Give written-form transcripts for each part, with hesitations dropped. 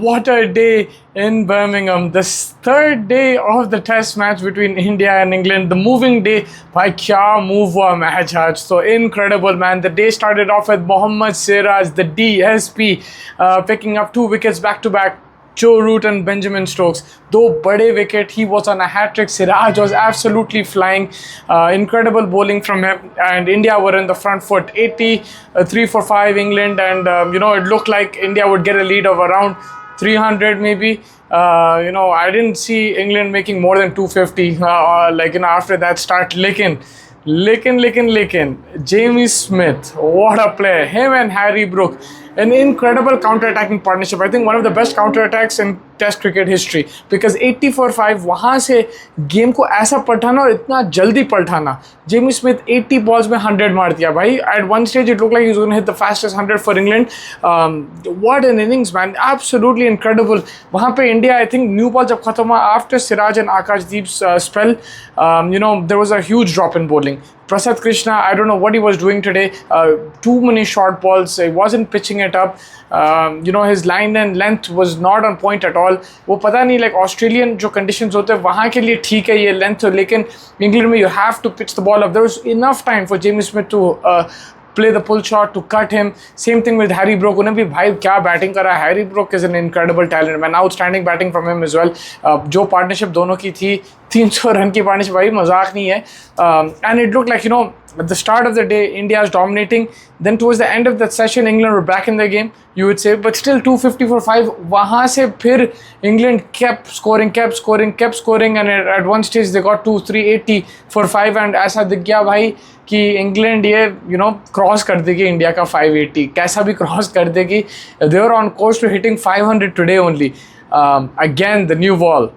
What a day in Birmingham. This third day of the test match between India and England. The moving day. Bhai, kya move hua match aaj. So incredible, man. The day started off with Mohammad Siraj, the DSP, picking up 2 wickets back to back. Joe Root and Benjamin Stokes. Though bade wicket, he was on a hat-trick. Siraj was absolutely flying. Incredible bowling from him. And India were in the front foot. 80, 3 for 5 England. And, it looked like India would get a lead of around 300 maybe. I didn't see England making more than 250. After that start licking. Jamie Smith, what a player. Him and Harry Brook. An incredible counter-attacking partnership. I think one of the best counter-attacks in test cricket history because 80 for 5 वहाँ से game को ऐसा पलटाना और इतना जल्दी पलटाना. Jamie Smith 80 balls में 100 मार दिया भाई. At one stage it look like he was gonna hit the fastest 100 for England. What an innings man, absolutely incredible. वहाँ पे India I think new ball जब खत्म हुआ after Siraj and Akashdeep spell, there was a huge drop in bowling. Prasad Krishna, I don't know what he was doing today. Too many short balls. He wasn't pitching it up. His line and length was not on point at all. वो पता नहीं like Australian जो conditions होते हैं वहाँ के लिए ठीक है ये length, लेकिन England में you have to pitch the ball up. There was enough time for Jamie Smith to play the pull shot to cut him. Same thing with Harry Brook. उन्हें भी भाई क्या बैटिंग करा. Harry Brook is an incredible talent man. Outstanding batting from him as well. जो partnership दोनों की थी 300 run की पार्टनरशिप भाई मजाक नहीं है. And it looked like at the start of the day India is dominating. Then towards the end of that session England were back in the game, you would say, but still 250 for 5. वहाँ से फिर England kept scoring and at one stage they got to 380 for 5 and ऐसा दिख गया भाई कि England ये cross कर देगी इंडिया का 580. कैसा भी क्रॉस कर देगी. They were on course to hitting 500 today only. Again the new ball.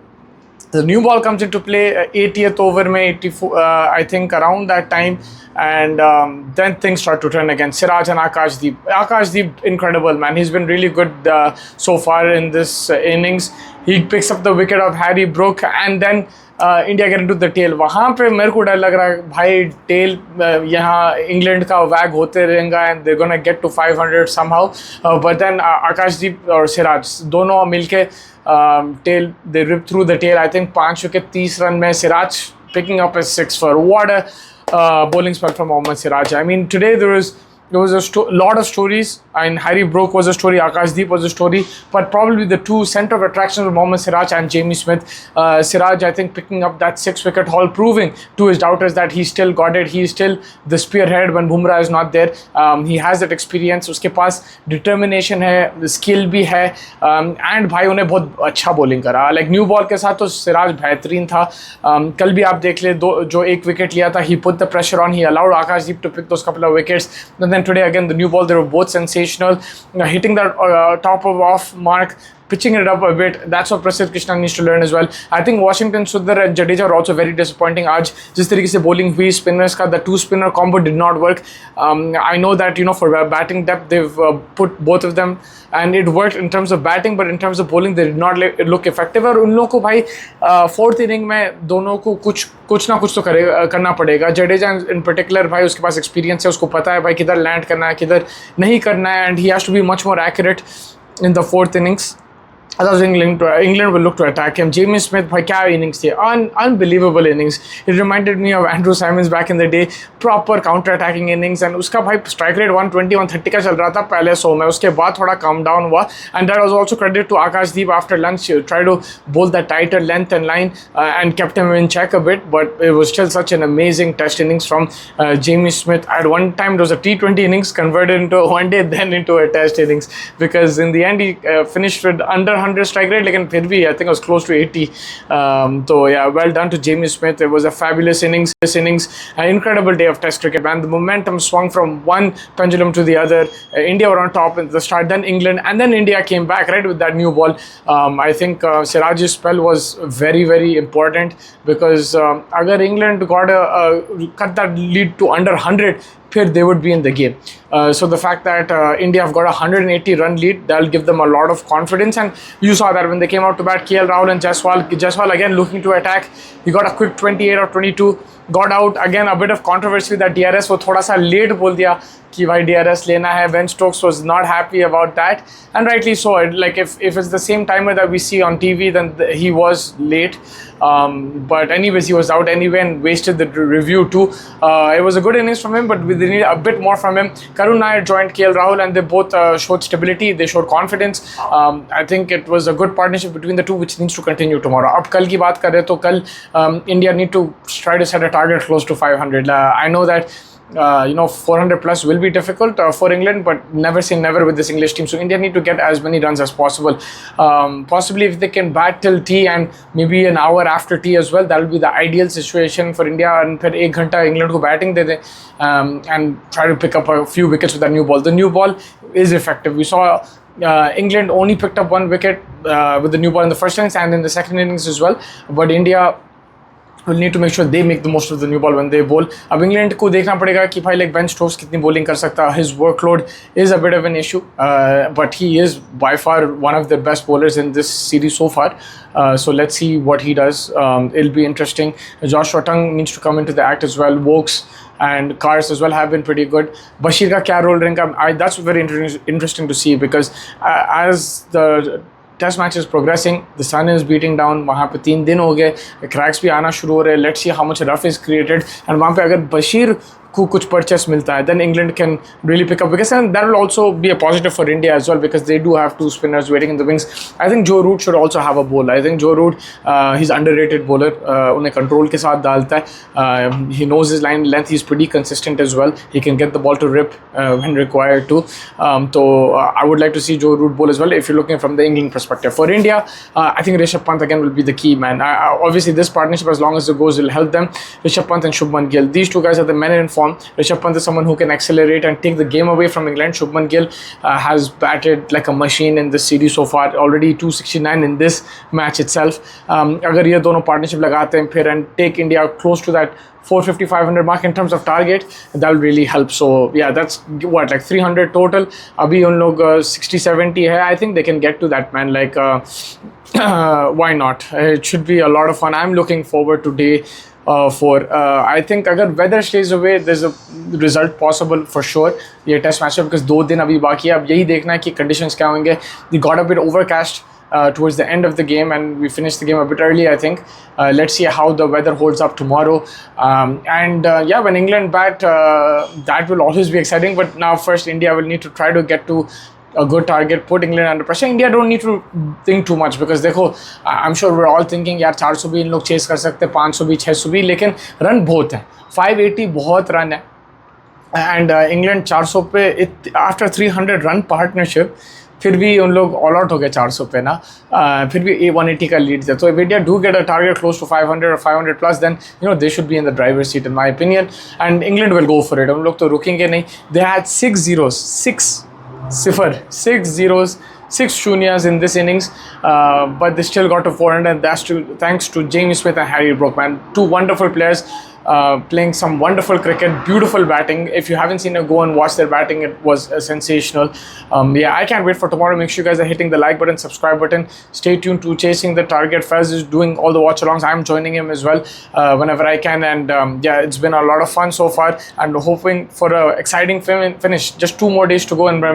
The new ball comes into play 80th over में 84 I think around that time, and then things start to turn again. Siraj and Akashdeep, incredible man. He's been really good so far in this innings. He picks up the wicket of Harry Brook and then India get into the tail. वहाँ पे मेरे को डर लग रहा है भाई tell यहाँ इंग्लैंड का वैग होते रहेगा and they gonna get to 500 somehow. But then Akashdeep और सिराज दोनों मिलके tail they rip through the tail. I think 5 wicket 30 run में. Siraj picking up a 6 for. What a bowling spell from Mohammad Siraj. I mean today there was a lot of stories, and Harry Brook was a story, Akashdeep was a story, but probably the two center of attractions were Mohammad Siraj and Jamie Smith. Siraj, I think, picking up that 6-wicket haul, proving to his doubters that he still got it. He is still the spearhead when Bumrah is not there. He has that experience. उसके पास determination है, skill भी है, and भाई उन्हें बहुत अच्छा bowling करा. Like new ball के साथ तो सिराज बेहतरीन था. कल भी आप देख ले जो 1 wicket लिया था, he put the pressure on. He allowed Akashdeep to pick those couple of wickets. And then today again the new ball, they were both sensational, hitting that top of off mark, pitching it up a bit. That's what Prasad Krishna needs to learn as well. I think Washington Sundar and Jadeja are also very disappointing. आज जिस तरीके से bowling हुई spinners का, the 2-spinner combo did not work. I know that for batting depth they've put both of them and it worked in terms of batting, but in terms of bowling they did not look effective. और उन लोगों को भाई 4th inning में दोनों को कुछ ना कुछ तो करना पड़ेगा. जडेजा इन पर्टिकुलर भाई उसके पास एक्सपीरियंस है, उसको पता है भाई किधर लैंड करना है किधर नहीं करना है, and he has to be much more accurate in the 4th innings. Otherwise, England will look to attack him. Jamie Smith, भाई क्या innings थी, unbelievable innings. It reminded me of Andrew Symonds back in the day. Proper counter-attacking innings, and उसका भाई strike rate 120-130 का चल रहा था पहले 100 में. उसके बाद थोड़ा calm down हुआ, and that was also credit to Akashdeep. After lunch, he tried to bowl that tighter length and line and kept him in check a bit. But it was still such an amazing test innings from Jamie Smith. At one time, it was a T20 innings converted into a one day, then into a test innings, because in the end he finished with under 100 strike rate, लेकिन फिर भी I think it was close to 80. So yeah, well done to Jamie Smith. It was a fabulous innings, an incredible day of Test cricket, man. The momentum swung from one pendulum to the other. India were on top at the start, then England, and then India came back right with that new ball. I think Siraj's spell was very, very important because अगर England got cut that lead to under 100, they would be in the game. So the fact that India have got a 180 run lead, that'll give them a lot of confidence. And you saw that when they came out to bat, KL Rahul and Jaiswal again looking to attack. He got a quick 28 or 22, got out. Again, a bit of controversy that DRS वो थोड़ा सा late बोल दिया कि भाई DRS लेना है. Ben Stokes was not happy about that, and rightly so. Like if it's the same timer that we see on TV, then he was late. But anyways, he was out anyway and wasted the review too. It was a good innings from him, but we need a bit more from him. Karun Nair joined KL Rahul, and they both showed stability. They showed confidence. I think it was a good partnership between the two, which needs to continue tomorrow. अब कल की बात करें तो कल India need to try to set a target close to 500. I know that 400 plus will be difficult for England, but never say never with this English team. So India need to get as many runs as possible. Possibly if they can bat till tea and maybe an hour after tea as well, that will be the ideal situation for India. And फिर एक घंटा England को batting दे दें and try to pick up a few wickets with that new ball. The new ball is effective. We saw England only picked up 1 wicket with the new ball in the first innings and in the second innings as well. But India will need to make sure they make the most of the new ball when they bowl. अब England को देखना पड़ेगा कि भाई like Ben Stokes कितनी bowling कर सकता है. His workload is a bit of an issue, but he is by far one of the best bowlers in this series so far. So let's see what he does. It'll be interesting. Joshua Tongue needs to come into the act as well. Wokes and Cars as well have been pretty good. Bashir का क्या role रहेगा? That's very interesting to see, because as the test match is progressing, the sun is beating down. वहाँ पे 3 दिन हो गए, cracks भी आना शुरू हो रहे हैं. Let's see how much rough is created, and वहाँ पे अगर बशीर को कुछ परचेस मिलता है, then England can really pick up wickets, and that will also be a positive for India as well, because they do have 2 spinners waiting in the wings. I think Joe Root should also have a bowler. I think Joe Root, he's underrated bowler. उन्हें control के साथ डालता है. He knows his line length. He's pretty consistent as well. He can get the ball to rip when required to. So I would like to see Joe Root bowl as well if you're looking from the England perspective. For India, I think Rishabh Pant again will be the key man. Obviously, this partnership, as long as it goes, will help them. Rishabh Pant and Shubman Gill. These 2 guys are the men in form. Rishabh Pant is someone who can accelerate and take the game away from England. Shubman Gill has batted like a machine in this series so far. Already 269 in this match itself. अगर ये दोनों partnership लगाते हैं फिर and take India close to that 450-500 mark in terms of target, that will really help. So yeah, that's what, like 300 total. अभी उन लोग 60-70 है. I think they can get to that, man. Like why not? It should be a lot of fun. I'm looking forward to day 4. I think अगर weather stays away, there's a result possible for sure. ये test match है, because 2 दिन अभी बाकी है. अब यही देखना है कि conditions क्या होंगे. We got a bit overcast towards the end of the game, and we finished the game a bit early, I think. Let's see how the weather holds up tomorrow. Yeah, when England bat, that will always be exciting. But now first India will need to try to get to a good target, put England under pressure. India don't need to think too much, because देखो, I'm sure we're all thinking यार 400 भी इन लोग chess कर सकते हैं, 500 भी, 600 भी, लेकिन रन बहुत है. 580 बहुत रन है, एंड इंग्लैंड 400 पे आफ्टर 300 रन पार्टनरशिप फिर भी उन लोग ऑल आउट हो गए 400 पे ना. फिर भी 180 का लीड था. तो if India do get a target close to 500 और 500 plus, then they should be in the driver seat in my opinion, and England will go for it. उन लोग तो रुकेंगे नहीं. They had 6 zeros, 6 zeros, 6 shunyas in this innings, but they still got to 400, and that's thanks to Jamie Smith and Harry Brook, man. 2 wonderful players playing some wonderful cricket, beautiful batting. If you haven't seen it, go and watch their batting. It was sensational. Yeah, I can't wait for tomorrow. Make sure you guys are hitting the like button, subscribe button. Stay tuned to Chasing the Target. Faz is doing all the watch-alongs. I'm joining him as well whenever I can, and yeah, it's been a lot of fun so far, and hoping for an exciting finish. Just 2 more days to go, and